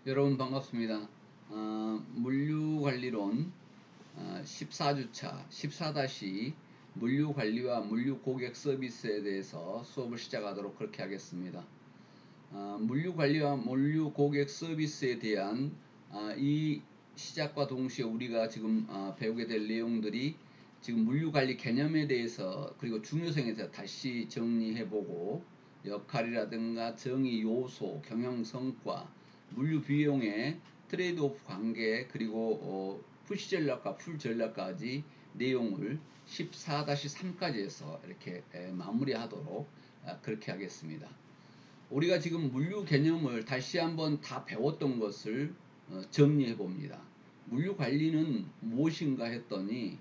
여러분 반갑습니다. 물류관리론 14주차 14- 물류관리와 물류고객 서비스에 대해서 수업을 시작하도록 그렇게 하겠습니다. 물류관리와 물류고객 서비스에 대한 이 시작과 동시에 우리가 지금 배우게 될 내용들이 지금 물류관리 개념에 대해서 그리고 중요성에 대해서 다시 정리해보고 역할이라든가 정의 요소, 경영성과 물류 비용의 트레이드오프 관계 그리고 푸시 전략과 풀 전략까지 내용을 14-3까지 해서 이렇게 마무리하도록 그렇게 하겠습니다. 우리가 지금 물류 개념을 다시 한번 다 배웠던 것을 정리해 봅니다. 물류 관리는 무엇인가 했더니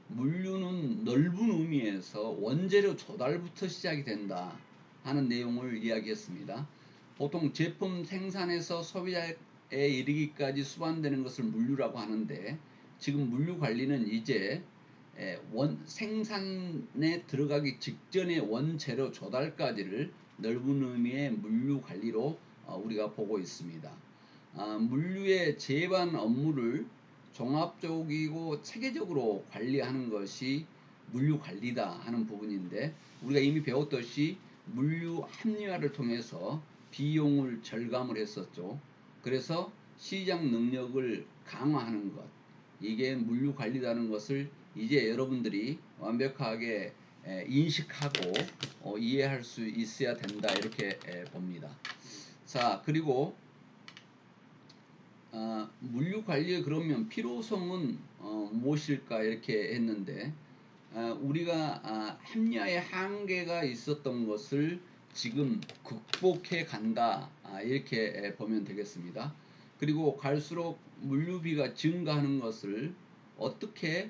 물류는 넓은 의미에서 원재료 조달부터 시작이 된다 하는 내용을 이야기했습니다. 보통 제품 생산에서 소비자에 이르기까지 수반되는 것을 물류라고 하는데 지금 물류 관리는 이제 생산에 들어가기 직전의 원재료 조달까지를 넓은 의미의 물류 관리로 우리가 보고 있습니다. 물류의 제반 업무를 종합적이고 체계적으로 관리하는 것이 물류 관리다 하는 부분인데 우리가 이미 배웠듯이 물류 합리화를 통해서 비용을 절감을 했었죠. 그래서 시장 능력을 강화하는 것, 이게 물류 관리라는 것을 이제 여러분들이 완벽하게 인식하고 이해할 수 있어야 된다 이렇게 봅니다. 자, 그리고 물류 관리의 그러면 필요성은 무엇일까 이렇게 했는데 우리가 합리화의 한계가 있었던 것을 지금 극복해 간다 이렇게 보면 되겠습니다. 그리고 갈수록 물류비가 증가하는 것을 어떻게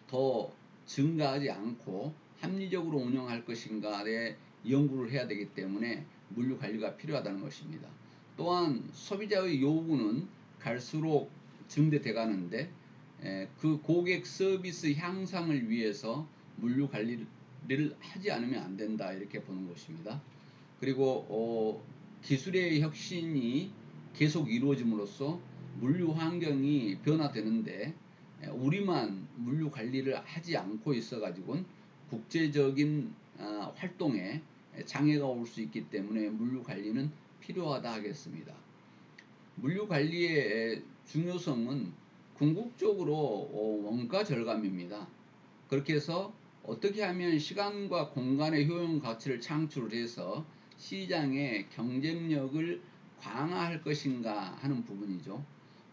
더 증가하지 않고 합리적으로 운영할 것인가에 연구를 해야 되기 때문에 물류 관리가 필요하다는 것입니다. 또한 소비자의 요구는 갈수록 증대돼 가는데 그 고객 서비스 향상을 위해서 물류 관리를 하지 않으면 안 된다 이렇게 보는 것입니다. 그리고 기술의 혁신이 계속 이루어짐으로써 물류 환경이 변화되는데 우리만 물류 관리를 하지 않고 있어 가지고는 국제적인 활동에 장애가 올 수 있기 때문에 물류 관리는 필요하다 하겠습니다. 물류 관리의 중요성은 궁극적으로 원가 절감입니다. 그렇게 해서 어떻게 하면 시간과 공간의 효용 가치를 창출을 해서 시장의 경쟁력을 강화할 것인가 하는 부분이죠.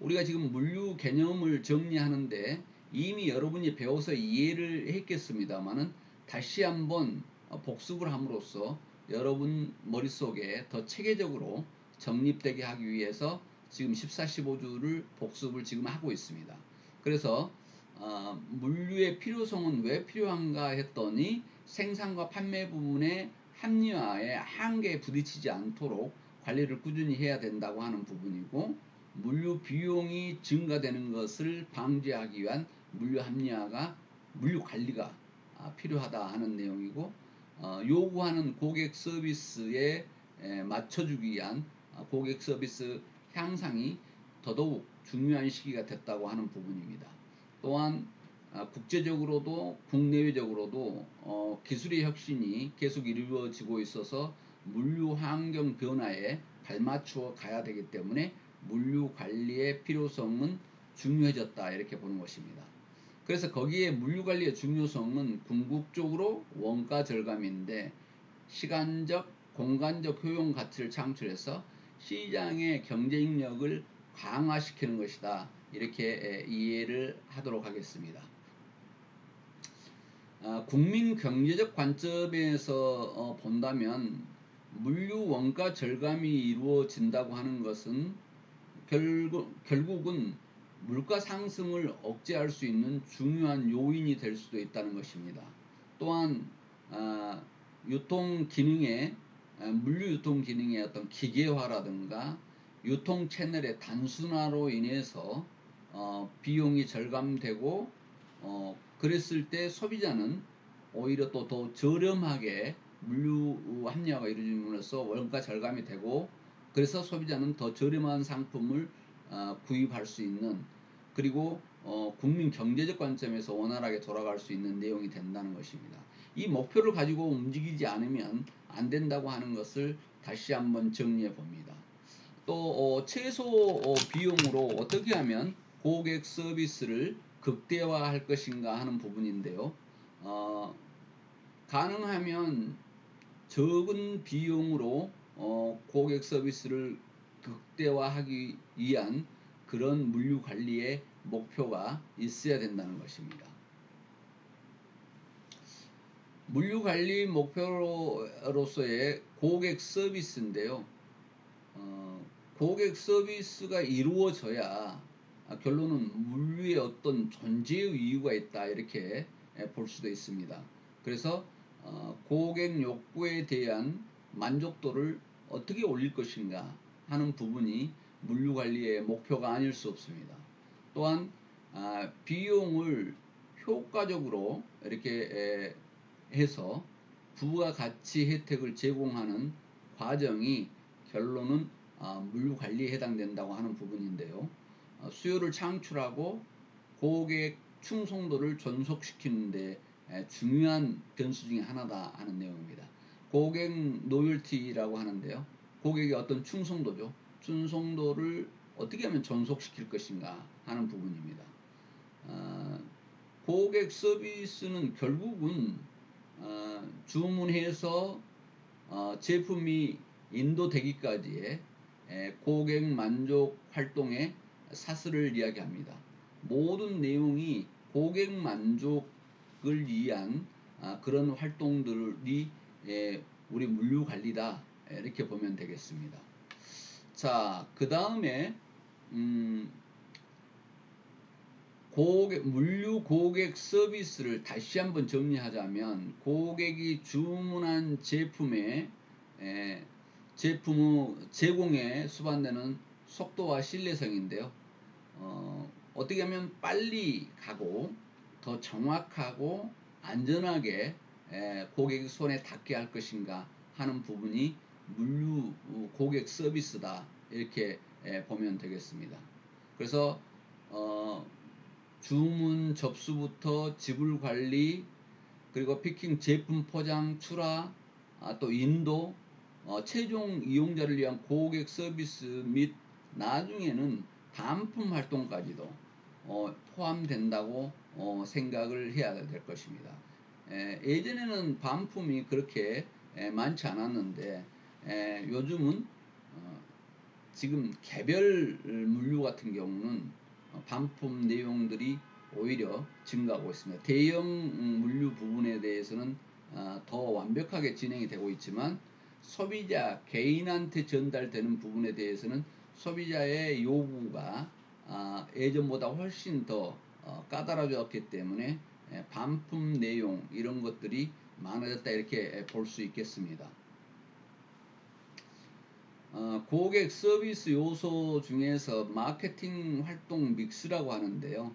우리가 지금 물류 개념을 정리하는데 이미 여러분이 배워서 이해를 했겠습니다만은 다시 한번 복습을 함으로써 여러분 머릿속에 더 체계적으로 정립되게 하기 위해서 지금 14, 15주를 복습을 지금 하고 있습니다. 그래서 물류의 필요성은 왜 필요한가 했더니 생산과 판매 부분의 합리화의 한계에 부딪히지 않도록 관리를 꾸준히 해야 된다고 하는 부분이고 물류 비용이 증가되는 것을 방지하기 위한 물류 합리화가 물류 관리가 필요하다 하는 내용이고 요구하는 고객 서비스에 맞춰주기 위한 고객 서비스 향상이 더더욱 중요한 시기가 됐다고 하는 부분입니다. 또한 국제적으로도 국내외적으로도 기술의 혁신이 계속 이루어지고 있어서 물류 환경 변화에 발맞추어 가야 되기 때문에 물류 관리의 필요성은 중요해졌다 이렇게 보는 것입니다. 그래서 거기에 물류 관리의 중요성은 궁극적으로 원가 절감인데 시간적, 공간적 효용 가치를 창출해서 시장의 경쟁력을 강화시키는 것이다. 이렇게 이해를 하도록 하겠습니다. 국민 경제적 관점에서 본다면 물류 원가 절감이 이루어진다고 하는 것은 결국은 물가 상승을 억제할 수 있는 중요한 요인이 될 수도 있다는 것입니다. 또한 유통 기능의 물류 유통 기능의 어떤 기계화라든가 유통 채널의 단순화로 인해서 비용이 절감되고 그랬을 때 소비자는 오히려 또 더 저렴하게 물류 합리화가 이루어짐으로써 원가 절감이 되고 그래서 소비자는 더 저렴한 상품을 구입할 수 있는, 그리고 국민 경제적 관점에서 원활하게 돌아갈 수 있는 내용이 된다는 것입니다. 이 목표를 가지고 움직이지 않으면 안 된다고 하는 것을 다시 한번 정리해 봅니다. 또 최소 비용으로 어떻게 하면 고객 서비스를 극대화할 것인가 하는 부분인데요. 가능하면 적은 비용으로 고객 서비스를 극대화하기 위한 그런 물류 관리의 목표가 있어야 된다는 것입니다. 물류 관리 목표로서의 고객 서비스인데요. 고객 서비스가 이루어져야 결론은 물류의 어떤 존재의 이유가 있다, 이렇게 볼 수도 있습니다. 그래서 고객 욕구에 대한 만족도를 어떻게 올릴 것인가 하는 부분이 물류 관리의 목표가 아닐 수 없습니다. 또한 비용을 효과적으로 이렇게 해서 부가가치 혜택을 제공하는 과정이 결론은 물류 관리에 해당된다고 하는 부분인데요. 수요를 창출하고 고객 충성도를 존속시키는 데 중요한 변수 중에 하나다 하는 내용입니다. 고객 노열티라고 하는데요. 고객의 어떤 충성도죠. 충성도를 어떻게 하면 존속시킬 것인가 하는 부분입니다. 고객 서비스는 결국은 주문해서 제품이 인도되기까지의 고객 만족 활동의 사슬을 이야기합니다. 모든 내용이 고객 만족을 위한 그런 활동들이 우리 물류 관리다, 이렇게 보면 되겠습니다. 자, 그 다음에 물류 고객 서비스를 다시 한번 정리하자면, 고객이 주문한 제품의 제공에 수반되는 속도와 신뢰성인데요. 어떻게 하면 빨리 가고 더 정확하고 안전하게 고객 손에 닿게 할 것인가 하는 부분이 물류 고객 서비스다, 이렇게 보면 되겠습니다. 그래서 주문 접수부터 지불 관리, 그리고 피킹, 제품 포장, 출하, 또 인도, 최종 이용자를 위한 고객 서비스 및 나중에는 반품 활동까지도 포함된다고 생각을 해야 될 것입니다. 예전에는 반품이 그렇게 많지 않았는데 요즘은 지금 개별 물류 같은 경우는 반품 내용들이 오히려 증가하고 있습니다. 대형 물류 부분에 대해서는 더 완벽하게 진행이 되고 있지만, 소비자 개인한테 전달되는 부분에 대해서는 소비자의 요구가 예전보다 훨씬 더 까다로워졌기 때문에 반품 내용 이런 것들이 많아졌다, 이렇게 볼 수 있겠습니다. 고객 서비스 요소 중에서 마케팅 활동 믹스라고 하는데요.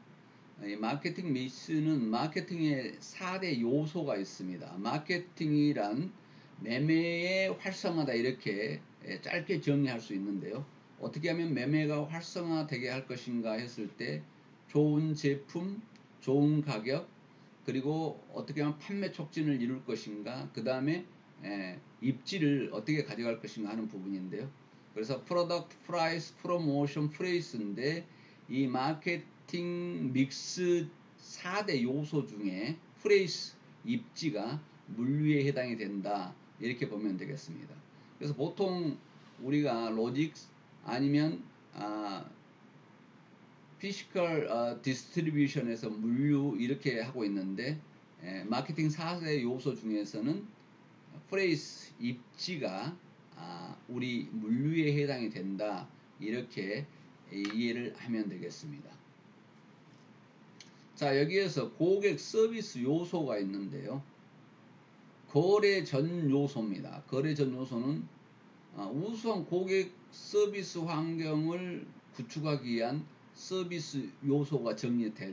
이 마케팅 믹스는 마케팅의 4대 요소가 있습니다. 마케팅이란 매매의 활성화다, 이렇게 짧게 정리할 수 있는데요. 어떻게 하면 매매가 활성화되게 할 것인가 했을 때, 좋은 제품, 좋은 가격, 그리고 어떻게 하면 판매 촉진을 이룰 것인가, 그 다음에 입지를 어떻게 가져갈 것인가 하는 부분인데요. 그래서 프로덕트, 프라이스, 프로모션, 프레이스인데, 이 마케팅 믹스 4대 요소 중에 프레이스, 입지가 물류에 해당이 된다, 이렇게 보면 되겠습니다. 그래서 보통 우리가 로직 아니면 피지컬 디스트리뷰션에서 물류 이렇게 하고 있는데, 마케팅 4대 요소 중에서는 프레이스, 입지가 우리 물류에 해당이 된다, 이렇게 이해를 하면 되겠습니다. 자, 여기에서 고객 서비스 요소가 있는데요. 거래 전 요소입니다. 거래 전 요소는 우수한 고객 서비스 환경을 구축하기 위한 서비스 요소가 정리돼야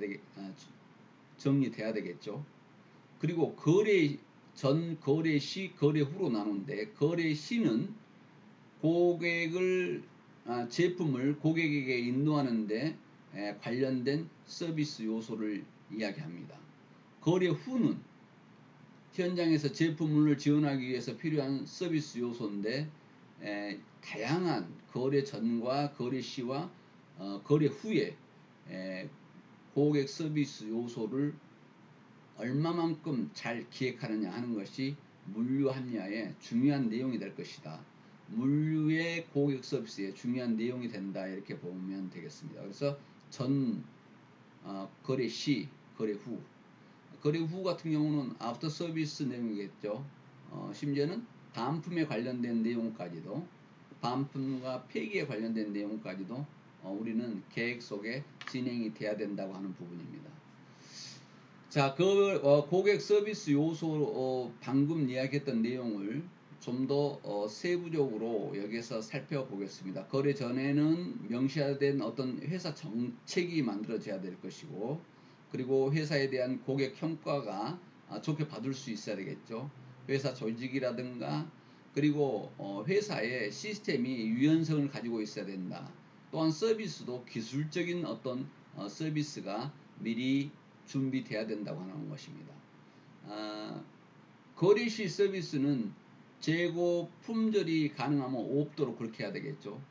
되겠죠. 그리고 거래 전, 거래 시, 거래 후로 나누는데, 거래 시는 고객을 제품을 고객에게 인도하는데 관련된 서비스 요소를 이야기합니다. 거래 후는 현장에서 제품을 지원하기 위해서 필요한 서비스 요소인데 다양한 거래 전과 거래 시와 거래 후에 고객 서비스 요소를 얼마만큼 잘 기획하느냐 하는 것이 물류 합리화의 중요한 내용이 될 것이다. 물류의 고객 서비스의 중요한 내용이 된다, 이렇게 보면 되겠습니다. 그래서 전 거래 시, 거래 후. 거래 후 같은 경우는 아프터 서비스 내용이겠죠. 심지어는 반품에 관련된 내용까지도, 반품과 폐기에 관련된 내용까지도 우리는 계획 속에 진행이 돼야 된다고 하는 부분입니다. 자, 고객 서비스 요소 방금 이야기했던 내용을 좀 더 세부적으로 여기서 살펴보겠습니다. 거래 전에는 명시된 어떤 회사 정책이 만들어져야 될 것이고, 그리고 회사에 대한 고객 평가가 좋게 받을 수 있어야 되겠죠. 회사 조직이라든가, 그리고 회사의 시스템이 유연성을 가지고 있어야 된다. 또한 서비스도 기술적인 어떤 서비스가 미리 준비돼야 된다고 하는 것입니다. 거래 시 서비스는 재고 품절이 가능하면 없도록 그렇게 해야 되겠죠.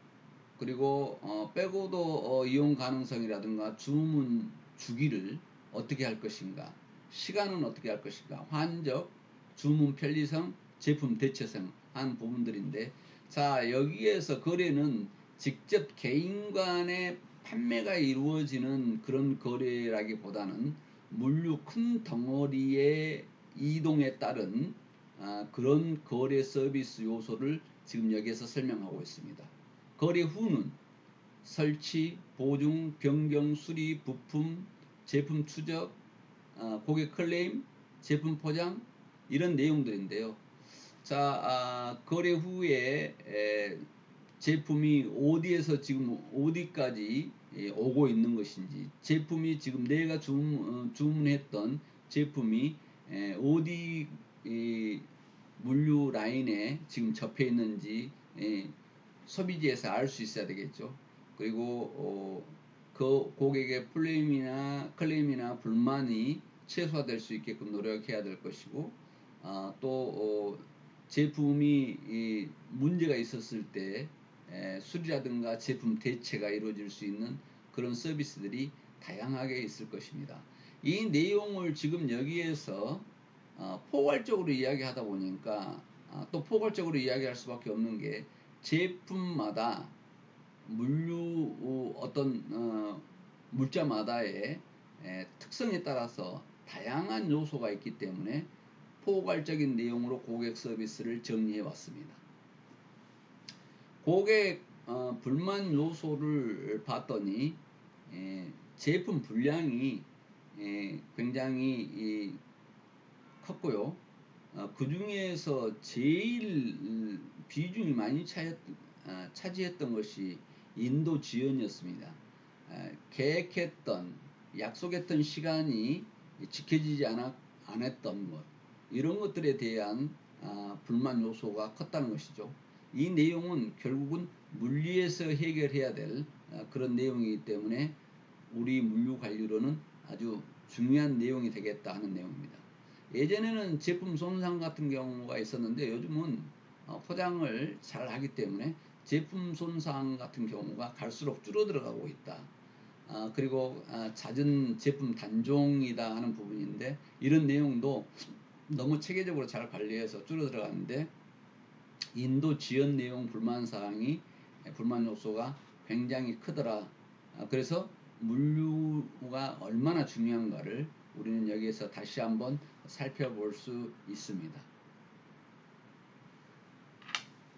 그리고 백오더 이용 가능성이라든가 주문 주기를 어떻게 할 것인가, 시간은 어떻게 할 것인가, 환적, 주문 편리성, 제품 대체성 한 부분들인데, 자, 여기에서 거래는 직접 개인 간의 판매가 이루어지는 그런 거래라기보다는 물류 큰 덩어리의 이동에 따른 그런 거래 서비스 요소를 지금 여기에서 설명하고 있습니다. 거래 후는 설치, 보증, 변경, 수리, 부품, 제품 추적, 고객 클레임, 제품 포장, 이런 내용들인데요. 자, 거래 후에 제품이 어디에서 지금 어디까지 오고 있는 것인지, 제품이 지금 내가 주문했던 제품이 어디 물류 라인에 지금 접해 있는지 소비지에서 알 수 있어야 되겠죠. 그리고 그 고객의 클레임이나 불만이 최소화될 수 있게끔 노력해야 될 것이고, 또 제품이 문제가 있었을 때 수리라든가 제품 대체가 이루어질 수 있는 그런 서비스들이 다양하게 있을 것입니다. 이 내용을 지금 여기에서 포괄적으로 이야기하다 보니까 또 포괄적으로 이야기할 수밖에 없는 게, 제품마다 물류 어떤 물자마다의 특성에 따라서 다양한 요소가 있기 때문에 포괄적인 내용으로 고객 서비스를 정리해 왔습니다. 고객 불만 요소를 봤더니 제품 분량이 굉장히 컸고요. 그 중에서 제일 비중이 많이 차지했던 것이 인도 지연이었습니다. 계획했던, 약속했던 시간이 지켜지지 않았던 것, 이런 것들에 대한 불만 요소가 컸다는 것이죠. 이 내용은 결국은 물리에서 해결해야 될 그런 내용이기 때문에 우리 물류관리로는 아주 중요한 내용이 되겠다 하는 내용입니다. 예전에는 제품 손상 같은 경우가 있었는데, 요즘은 포장을 잘 하기 때문에 제품 손상 같은 경우가 갈수록 줄어들어가고 있다. 그리고 잦은 제품 단종이다 하는 부분인데, 이런 내용도 너무 체계적으로 잘 관리해서 줄어들어가는데, 인도 지연 내용 불만 요소가 굉장히 크더라. 그래서 물류가 얼마나 중요한가를 우리는 여기에서 다시 한번 살펴볼 수 있습니다.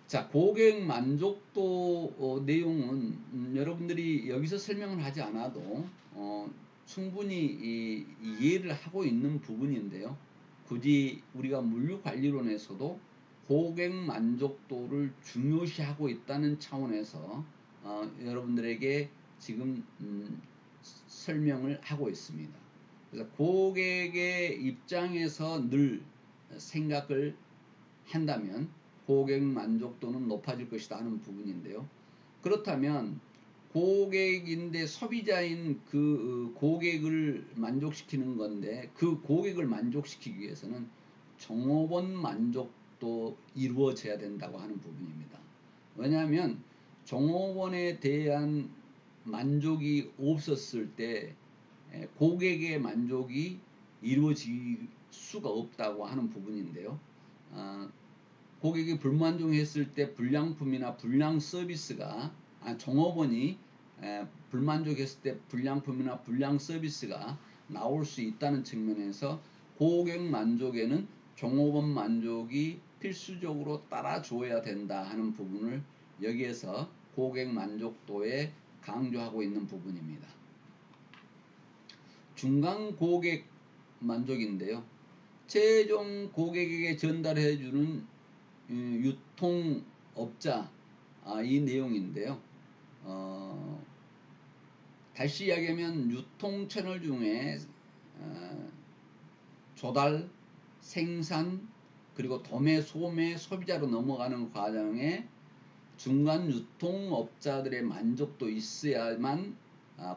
자, 고객 만족도 내용은 여러분들이 여기서 설명을 하지 않아도 충분히 이해를 하고 있는 부분인데요. 굳이 우리가 물류관리론에서도 고객 만족도를 중요시하고 있다는 차원에서 여러분들에게 지금 설명을 하고 있습니다. 그래서 고객의 입장에서 늘 생각을 한다면 고객 만족도는 높아질 것이다 하는 부분인데요. 그렇다면 고객인데 소비자인 그 고객을 만족시키는 건데 그 고객을 만족시키기 위해서는 종업원 만족도 이루어져야 된다고 하는 부분입니다. 왜냐하면 종업원에 대한 만족이 없었을 때 고객의 만족이 이루어질 수가 없다고 하는 부분인데요. 고객이 불만족했을 때 불량품이나 불량 서비스가 종업원이 불만족했을 때 불량품이나 불량 서비스가 나올 수 있다는 측면에서 고객 만족에는 종업원 만족이 필수적으로 따라줘야 된다 하는 부분을 여기에서 고객 만족도에 강조하고 있는 부분입니다. 중간 고객 만족인데요. 최종 고객에게 전달해주는 유통업자 이 내용인데요. 다시 이야기하면 유통 채널 중에 조달, 생산, 그리고 도매, 소매, 소비자로 넘어가는 과정에 중간 유통업자들의 만족도 있어야만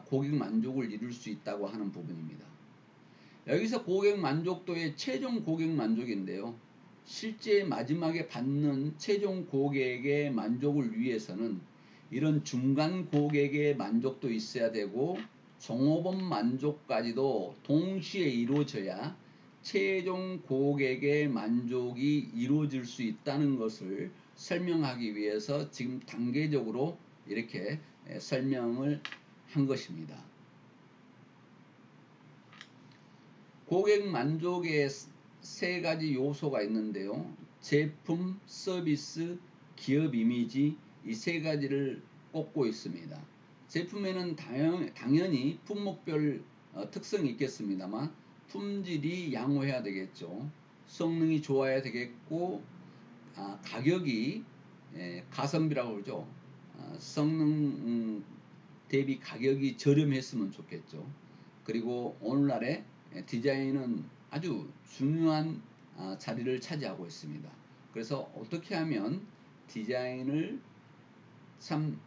고객 만족을 이룰 수 있다고 하는 부분입니다. 여기서 고객 만족도의 최종 고객 만족인데요. 실제 마지막에 받는 최종 고객의 만족을 위해서는 이런 중간 고객의 만족도 있어야 되고 종업원 만족까지도 동시에 이루어져야 최종 고객의 만족이 이루어질 수 있다는 것을 설명하기 위해서 지금 단계적으로 이렇게 설명을 한 것입니다. 고객 만족에 세 가지 요소가 있는데요. 제품, 서비스, 기업 이미지 이 세 가지를 꼽고 있습니다. 제품에는 당연히 품목별 특성이 있겠습니다만 품질이 양호해야 되겠죠. 성능이 좋아야 되겠고 가격이 가성비라고 그러죠. 성능 대비 가격이 저렴했으면 좋겠죠. 그리고 오늘날의 디자인은 아주 중요한 자리를 차지하고 있습니다. 그래서 어떻게 하면 디자인을 참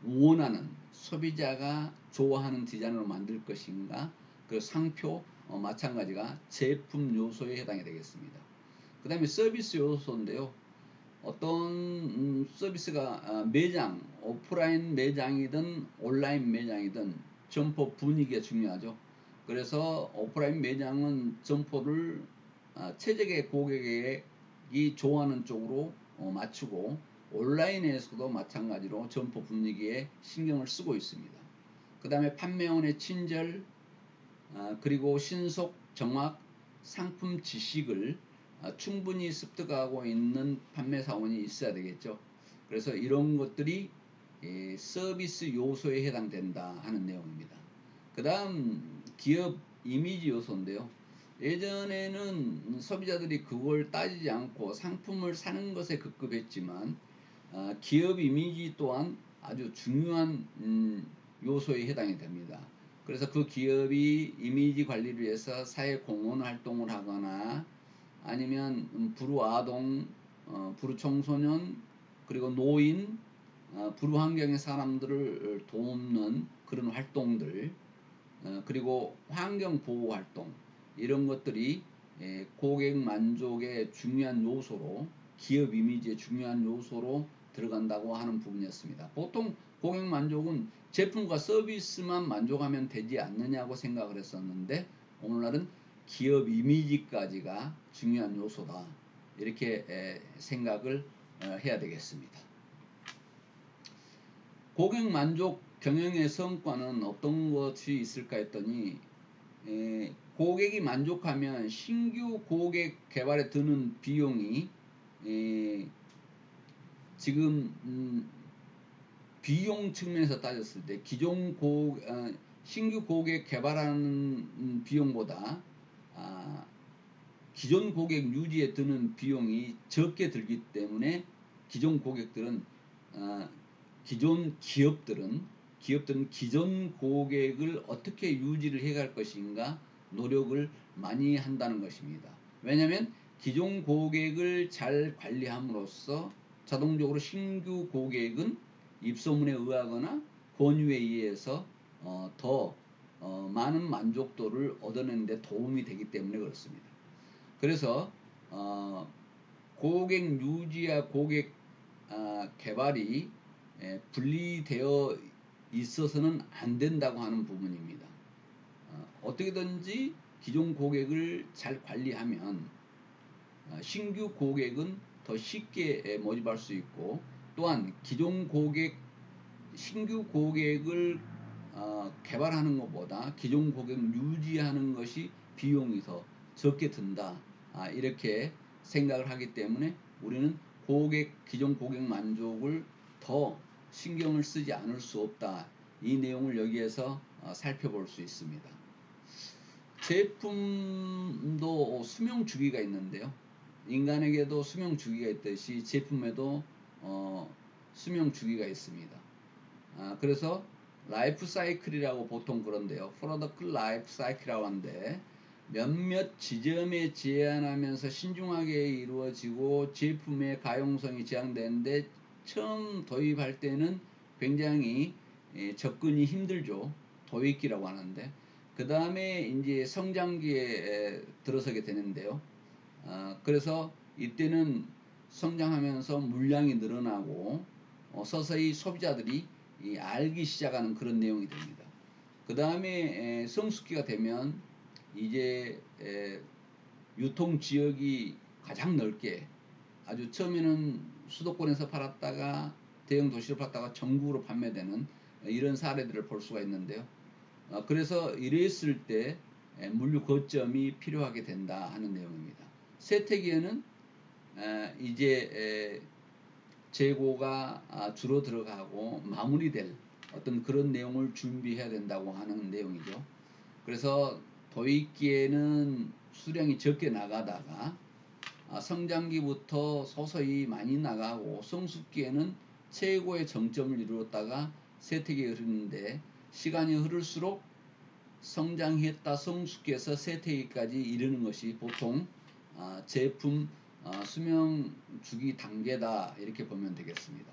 원하는 소비자가 좋아하는 디자인으로 만들 것인가, 그 상표 마찬가지가 제품 요소에 해당이 되겠습니다. 그 다음에 서비스 요소인데요. 어떤 서비스가 매장, 오프라인 매장이든 온라인 매장이든 점포 분위기가 중요하죠. 그래서 오프라인 매장은 점포를 최적의 고객이 좋아하는 쪽으로 맞추고 온라인에서도 마찬가지로 점포 분위기에 신경을 쓰고 있습니다. 그 다음에 판매원의 친절, 그리고 신속, 정확, 상품 지식을 충분히 습득하고 있는 판매사원이 있어야 되겠죠. 그래서 이런 것들이 서비스 요소에 해당된다 하는 내용입니다. 그 다음 기업 이미지 요소인데요. 예전에는 소비자들이 그걸 따지지 않고 상품을 사는 것에 급급했지만 기업 이미지 또한 아주 중요한 요소에 해당이 됩니다. 그래서 그 기업이 이미지 관리를 위해서 사회 공헌 활동을 하거나 아니면 불우아동, 불우청소년, 그리고 노인, 불우환경의 사람들을 돕는 그런 활동들, 그리고 환경보호 활동 이런 것들이 고객 만족의 중요한 요소로, 기업 이미지의 중요한 요소로 들어간다고 하는 부분이었습니다. 보통 고객 만족은 제품과 서비스만 만족하면 되지 않느냐고 생각을 했었는데 오늘날은 기업 이미지까지가 중요한 요소다 이렇게 생각을 해야 되겠습니다. 고객 만족 경영의 성과는 어떤 것이 있을까 했더니 고객이 만족하면 신규 고객 개발에 드는 비용이 지금 비용 측면에서 따졌을 때 기존 신규 고객 개발하는 비용보다 기존 고객 유지에 드는 비용이 적게 들기 때문에 기존 고객들은 기존 기업들은 기존 고객을 어떻게 유지를 해갈 것인가 노력을 많이 한다는 것입니다. 왜냐하면 기존 고객을 잘 관리함으로써 자동적으로 신규 고객은 입소문에 의하거나 권유에 의해서 더 많은 만족도를 얻어내는 데 도움이 되기 때문에 그렇습니다. 그래서 고객 유지와 고객 개발이 분리되어 있어서는 안 된다고 하는 부분입니다. 어떻게든지 기존 고객을 잘 관리하면 신규 고객은 더 쉽게 모집할 수 있고, 또한 기존 고객, 신규 고객을 개발하는 것보다 기존 고객 유지하는 것이 비용이 더 적게 든다. 이렇게 생각을 하기 때문에 우리는 기존 고객 만족을 더 신경을 쓰지 않을 수 없다. 이 내용을 여기에서 살펴볼 수 있습니다. 제품도 수명 주기가 있는데요. 인간에게도 수명 주기가 있듯이 제품에도 수명 주기가 있습니다. 그래서 라이프 사이클이라고 보통 그런데요. 프로덕트 라이프 사이클이라고 하는데, 몇몇 지점에 제한하면서 신중하게 이루어지고 제품의 가용성이 제한되는데, 처음 도입할 때는 굉장히 접근이 힘들죠. 도입기라고 하는데, 그 다음에 이제 성장기에 들어서게 되는데요. 그래서 이때는 성장하면서 물량이 늘어나고 서서히 소비자들이 알기 시작하는 그런 내용이 됩니다. 그 다음에 성숙기가 되면 이제 유통 지역이 가장 넓게, 아주 처음에는 수도권에서 팔았다가 대형 도시로 팔았다가 전국으로 판매되는 이런 사례들을 볼 수가 있는데요. 그래서 이랬을 때 물류 거점이 필요하게 된다 하는 내용입니다. 세태기에는 이제 재고가 줄어들어가고 마무리될 어떤 그런 내용을 준비해야 된다고 하는 내용이죠. 그래서 도입기에는 수량이 적게 나가다가 성장기부터 서서히 많이 나가고, 성숙기에는 최고의 정점을 이루었다가 세태기에 흐르는데, 시간이 흐를수록 성장했다 성숙기에서 세태기까지 이르는 것이 보통 제품 수명 주기 단계다, 이렇게 보면 되겠습니다.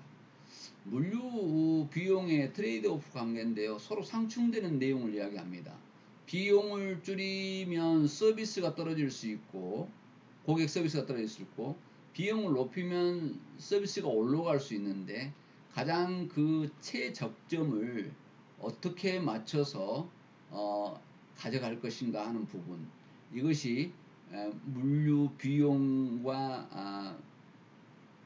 물류 비용의 트레이드 오프 관계인데요. 서로 상충되는 내용을 이야기합니다. 비용을 줄이면 서비스가 떨어질 수 있고, 고객 서비스가 떨어질 수 있고, 비용을 높이면 서비스가 올라갈 수 있는데, 가장 그 최적점을 어떻게 맞춰서 가져갈 것인가 하는 부분, 이것이 물류 비용과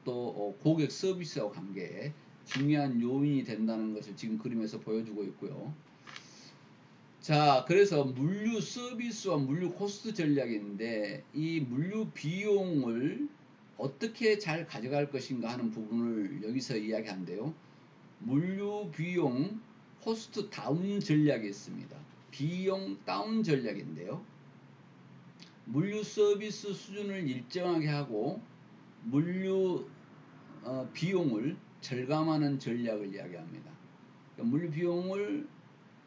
또 고객 서비스와 관계에 중요한 요인이 된다는 것을 지금 그림에서 보여주고 있고요. 자, 그래서 물류 서비스와 물류 코스트 전략인데, 이 물류 비용을 어떻게 잘 가져갈 것인가 하는 부분을 여기서 이야기한대요. 물류 비용 코스트 다운 전략이 있습니다. 비용 다운 전략인데요. 물류 서비스 수준을 일정하게 하고 물류 비용을 절감하는 전략을 이야기합니다. 그러니까 물류 비용을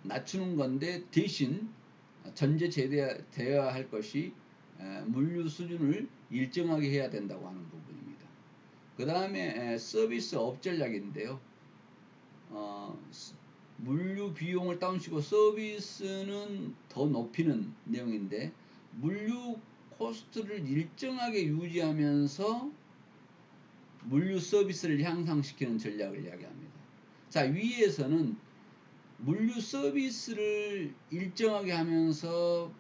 낮추는 건데, 대신 전제되어야 할 것이 물류 수준을 일정하게 해야 된다고 하는 부분입니다. 그 다음에 서비스 업 전략인데요. 물류 비용을 다운시키고 서비스는 더 높이는 내용인데, 물류 코스트를 일정하게 유지하면서 물류 서비스를 향상시키는 전략을 이야기합니다. 자, 위에서는 물류 서비스를 일정하게 하면서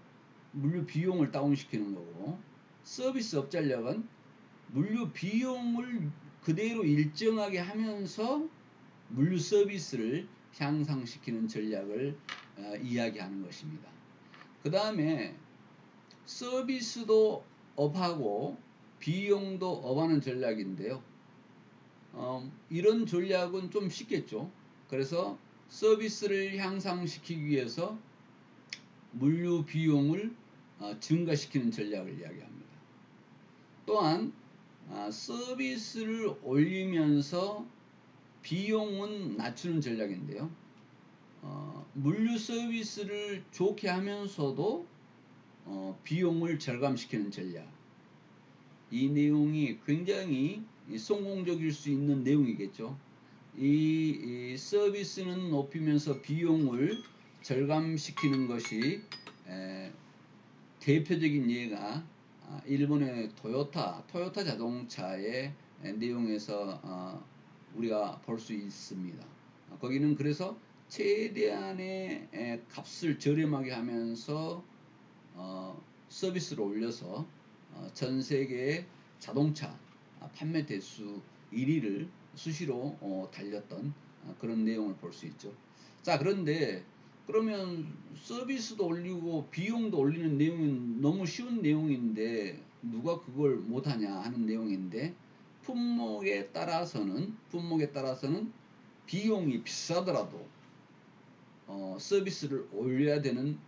물류 비용을 다운시키는 거고, 서비스 업 전략은 물류 비용을 그대로 일정하게 하면서 물류 서비스를 향상시키는 전략을 이야기하는 것입니다. 그 다음에 서비스도 업하고 비용도 업하는 전략인데요. 이런 전략은 좀 쉽겠죠. 그래서 서비스를 향상시키기 위해서 물류 비용을 증가시키는 전략을 이야기합니다. 또한 서비스를 올리면서 비용은 낮추는 전략인데요. 물류 서비스를 좋게 하면서도 비용을 절감시키는 전략. 이 내용이 굉장히 성공적일 수 있는 내용이겠죠. 이 서비스는 높이면서 비용을 절감시키는 것이 대표적인 예가 일본의 토요타 자동차의 내용에서 우리가 볼 수 있습니다. 거기는 그래서 최대한의 값을 저렴하게 하면서 서비스를 올려서 전 세계 자동차 판매 대수 1위를 수시로 달렸던 그런 내용을 볼 수 있죠. 자, 그런데 그러면 서비스도 올리고 비용도 올리는 내용은 너무 쉬운 내용인데 누가 그걸 못하냐 하는 내용인데 품목에 따라서는 비용이 비싸더라도 서비스를 올려야 되는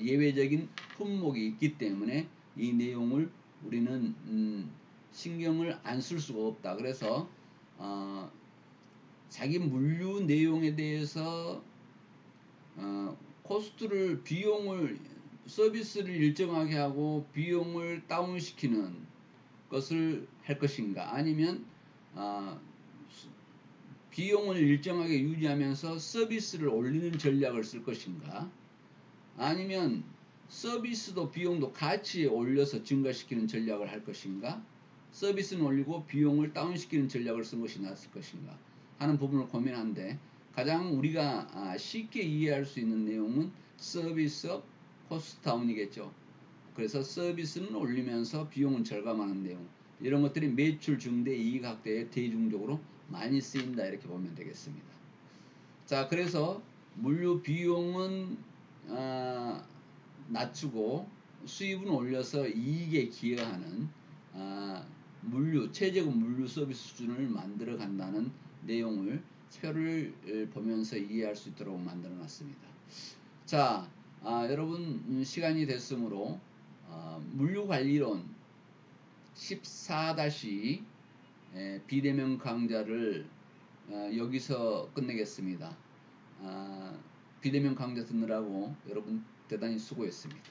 예외적인 품목이 있기 때문에 이 내용을 우리는 신경을 안 쓸 수가 없다. 그래서 자기 물류 내용에 대해서 코스트를 비용을 서비스를 일정하게 하고 비용을 다운시키는 것을 할 것인가 아니면 비용을 일정하게 유지하면서 서비스를 올리는 전략을 쓸 것인가 아니면 서비스도 비용도 같이 올려서 증가시키는 전략을 할 것인가 서비스는 올리고 비용을 다운시키는 전략을 쓴 것이 낫을 것인가 하는 부분을 고민하는데 가장 우리가 쉽게 이해할 수 있는 내용은 서비스업 코스트 다운이겠죠. 그래서 서비스는 올리면서 비용은 절감하는 내용 이런 것들이 매출 증대 이익 확대에 대중적으로 많이 쓰인다 이렇게 보면 되겠습니다. 자, 그래서 물류 비용은 낮추고 수입은 올려서 이익에 기여하는 최저급 물류 서비스 수준을 만들어 간다는 내용을 표를 보면서 이해할 수 있도록 만들어 놨습니다. 자, 여러분 시간이 됐으므로 물류관리론 14- 비대면 강좌를 여기서 끝내겠습니다. 비대면 강좌 듣느라고 여러분 대단히 수고했습니다.